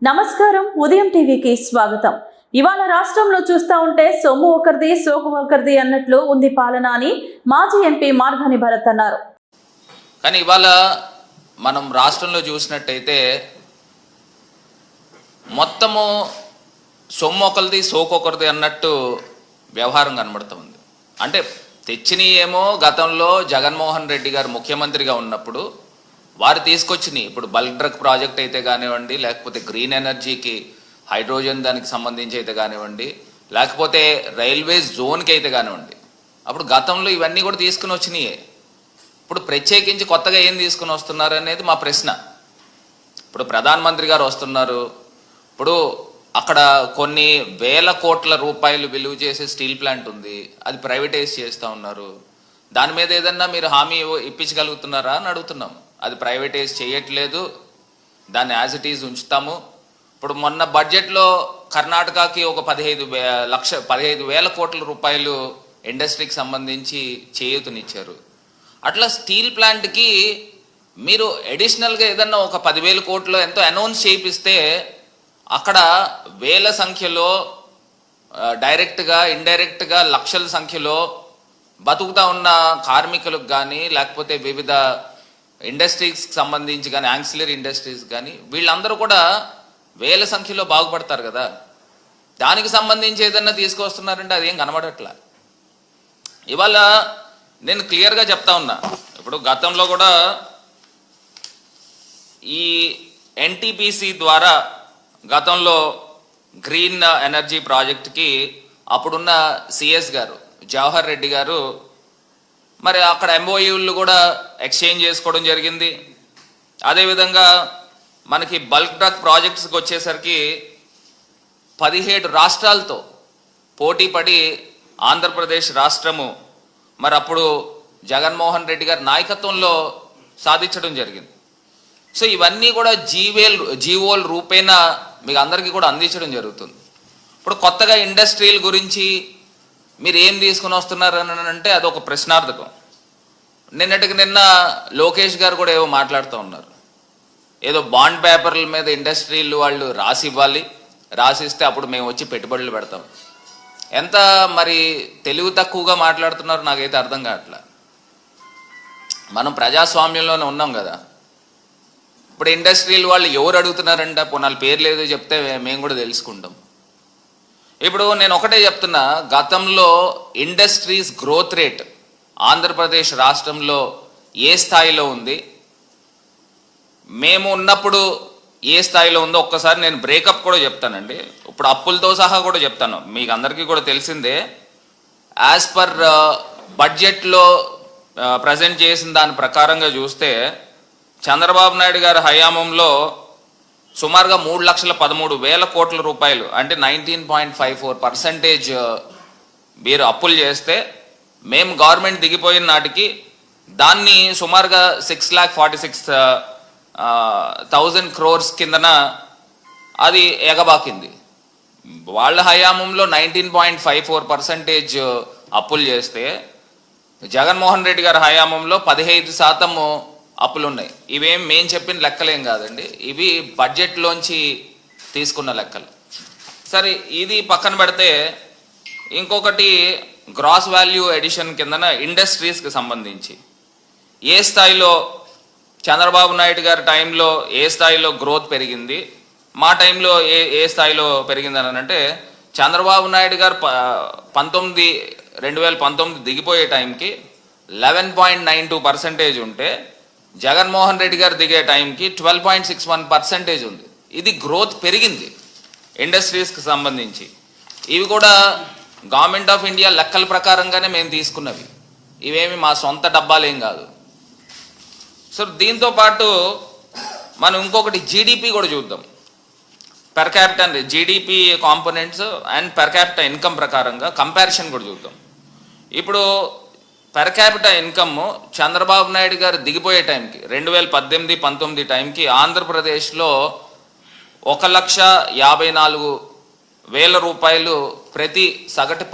నమస్కారం, ఉదయం టీవీకి స్వాగతం. ఇవాళ రాష్ట్రంలో చూస్తా ఉంటే సొమ్ము ఒకరిది సోకు ఒకరిది అన్నట్లు ఉంది పాలన అని మాజీ ఎంపీ మార్గాని భరత్ అన్నారు. కానీ ఇవాళ మనం రాష్ట్రంలో చూసినట్టయితే మొత్తము సొమ్ము ఒకరిది సోకు ఒకరిది అన్నట్టు వ్యవహారం కనబడుతుంది. అంటే తెచ్చినయేమో గతంలో జగన్మోహన్ రెడ్డి గారు ముఖ్యమంత్రిగా ఉన్నప్పుడు వారు తీసుకొచ్చినాయి. ఇప్పుడు బల్క్ డ్రగ్ ప్రాజెక్ట్ అయితే కానివ్వండి, లేకపోతే గ్రీన్ ఎనర్జీకి హైడ్రోజన్ దానికి సంబంధించి అయితే కానివ్వండి, లేకపోతే రైల్వే జోన్కి అయితే కానివ్వండి, అప్పుడు గతంలో ఇవన్నీ కూడా తీసుకుని వచ్చినాయే. ఇప్పుడు ప్రత్యేకించి కొత్తగా ఏం తీసుకుని వస్తున్నారు అనేది మా ప్రశ్న. ఇప్పుడు ప్రధానమంత్రి గారు వస్తున్నారు, ఇప్పుడు అక్కడ కొన్ని వేల కోట్ల రూపాయలు విలువ చేసే స్టీల్ ప్లాంట్ ఉంది, అది ప్రైవేటైజ్ చేస్తూ ఉన్నారు. దాని మీద ఏదన్నా మీరు హామీ ఇప్పించగలుగుతున్నారా అని అడుగుతున్నాము. అది ప్రైవేటైజ్ చేయట్లేదు, దాన్ని యాజ్ ఇట్ ఈజ్ ఉంచుతాము. ఇప్పుడు మొన్న బడ్జెట్లో కర్ణాటకకి ఒక 15,000 కోట్ల రూపాయలు ఇండస్ట్రీకి సంబంధించి చేయూతనిచ్చారు. అట్లా స్టీల్ ప్లాంట్కి మీరు అడిషనల్గా ఏదన్నా ఒక 10,000 కోట్లు ఎంతో అనౌన్స్ చేయిస్తే అక్కడ వేల సంఖ్యలో డైరెక్ట్గా ఇండైరెక్ట్గా లక్షల సంఖ్యలో బతుకుతా ఉన్న కార్మికులకు కానీ, లేకపోతే వివిధ ఇండస్ట్రీస్కి సంబంధించి కానీ, యాన్సిలరీ ఇండస్ట్రీస్ కానీ, వీళ్ళందరూ కూడా వేల సంఖ్యలో బాగుపడతారు కదా. దానికి సంబంధించి ఏదన్నా తీసుకొస్తున్నారంటే అదేం కనబడట్లా. ఇవాళ నేను క్లియర్గా చెప్తా ఉన్నా, ఇప్పుడు గతంలో కూడా ఈ ఎన్టీపీసీ ద్వారా గతంలో గ్రీన్ ఎనర్జీ ప్రాజెక్ట్కి అప్పుడున్న సిఎస్ గారు జవహర్ రెడ్డి గారు మరి అక్కడ ఎంఓయూలు కూడా ఎక్స్చేంజ్ చేసుకోవడం జరిగింది. అదేవిధంగా మనకి బల్క్ డ్రగ్ ప్రాజెక్ట్స్కి వచ్చేసరికి 17 రాష్ట్రాలతో పోటీ పడి ఆంధ్రప్రదేశ్ రాష్ట్రము మరి అప్పుడు జగన్మోహన్ రెడ్డి గారి నాయకత్వంలో సాధించడం జరిగింది. సో ఇవన్నీ కూడా జీవోల రూపేణా మీకు అందరికీ కూడా అందించడం జరుగుతుంది. ఇప్పుడు కొత్తగా ఇండస్ట్రీల గురించి మీరు ఏం తీసుకుని వస్తున్నారు అని అంటే అదొక ప్రశ్నార్థకం. నిన్న లోకేష్ గారు కూడా ఏవో మాట్లాడుతూ ఉన్నారు, ఏదో బాండ్ పేపర్ల మీద ఇండస్ట్రీలు వాళ్ళు రాసి ఇవ్వాలి, రాసిస్తే అప్పుడు మేము వచ్చి పెట్టుబడులు పెడతాం. ఎంత మరి తెలివి తక్కువగా మాట్లాడుతున్నారో నాకైతే అర్థం కావట్లా. మనం ప్రజాస్వామ్యంలోనే ఉన్నాం కదా. ఇప్పుడు ఇండస్ట్రీలు వాళ్ళు ఎవరు అడుగుతున్నారంటే వాళ్ళ పేర్లు ఏదో చెప్తే మేము కూడా తెలుసుకుంటాం. ఇప్పుడు నేను ఒకటే చెప్తున్నా, గతంలో ఇండస్ట్రీస్ గ్రోత్ రేట్ ఆంధ్రప్రదేశ్ రాష్ట్రంలో ఏ స్థాయిలో ఉంది, మేము ఉన్నప్పుడు ఏ స్థాయిలో ఉందో ఒక్కసారి నేను బ్రేకప్ కూడా చెప్తానండి. ఇప్పుడు అప్పులతో సహా కూడా చెప్తాను, మీకు అందరికీ కూడా తెలిసిందే. యాజ్ పర్ బడ్జెట్లో ప్రజెంట్ చేసిన దాని ప్రకారంగా చూస్తే చంద్రబాబు నాయుడు గారి హయాంలో సుమారుగా 3,13,000 కోట్ల రూపాయలు అంటే 19.54% మీరు అప్పులు చేస్తే, మేము గవర్నమెంట్ దిగిపోయిన నాటికి దాన్ని సుమారుగా 6,46,000 crores కిందన అది ఎగబాకింది. వాళ్ళ హయాంలో 19.54% అప్పులు చేస్తే జగన్మోహన్ రెడ్డి గారి హయాంలో 15% అప్పులు ఉన్నాయి. ఇవేం మేము చెప్పిన లెక్కలేం కాదండి, ఇవి బడ్జెట్లోంచి తీసుకున్న లెక్కలు. సరే, ఇది పక్కన పెడితే ఇంకొకటి గ్రాస్ వాల్యూ ఎడిషన్ కిందన ఇండస్ట్రీస్కి సంబంధించి ఏ స్థాయిలో చంద్రబాబు నాయుడు గారి టైంలో ఏ స్థాయిలో గ్రోత్ పెరిగింది, మా టైంలో ఏ స్థాయిలో పెరిగిందని అంటే, చంద్రబాబు నాయుడు గారు 2019 దిగిపోయే టైంకి 11.92% ఉంటే, జగన్మోహన్ రెడ్డి గారు దిగే టైంకి 12.61% ఉంది. ఇది గ్రోత్ పెరిగింది ఇండస్ట్రీస్కి సంబంధించి. ఇవి కూడా గవర్నమెంట్ ఆఫ్ ఇండియా లెక్కల ప్రకారంగానే మేము తీసుకున్నవి, ఇవేమి మా సొంత డబ్బాలేం కాదు. సో దీంతో పాటు మనం ఇంకొకటి జీడిపి కూడా చూద్దాం. Per capital GDP components and per capital income ప్రకారంగా కంపారిజన్ కూడా చూద్దాం. ఇప్పుడు per capital income Chandrababu Naidu గారు దిగిపోయే టైంకి 2018-19 టైంకి ఆంధ్రప్రదేశ్లో 1,54,000 రూపాయలు ప్రతి సగటు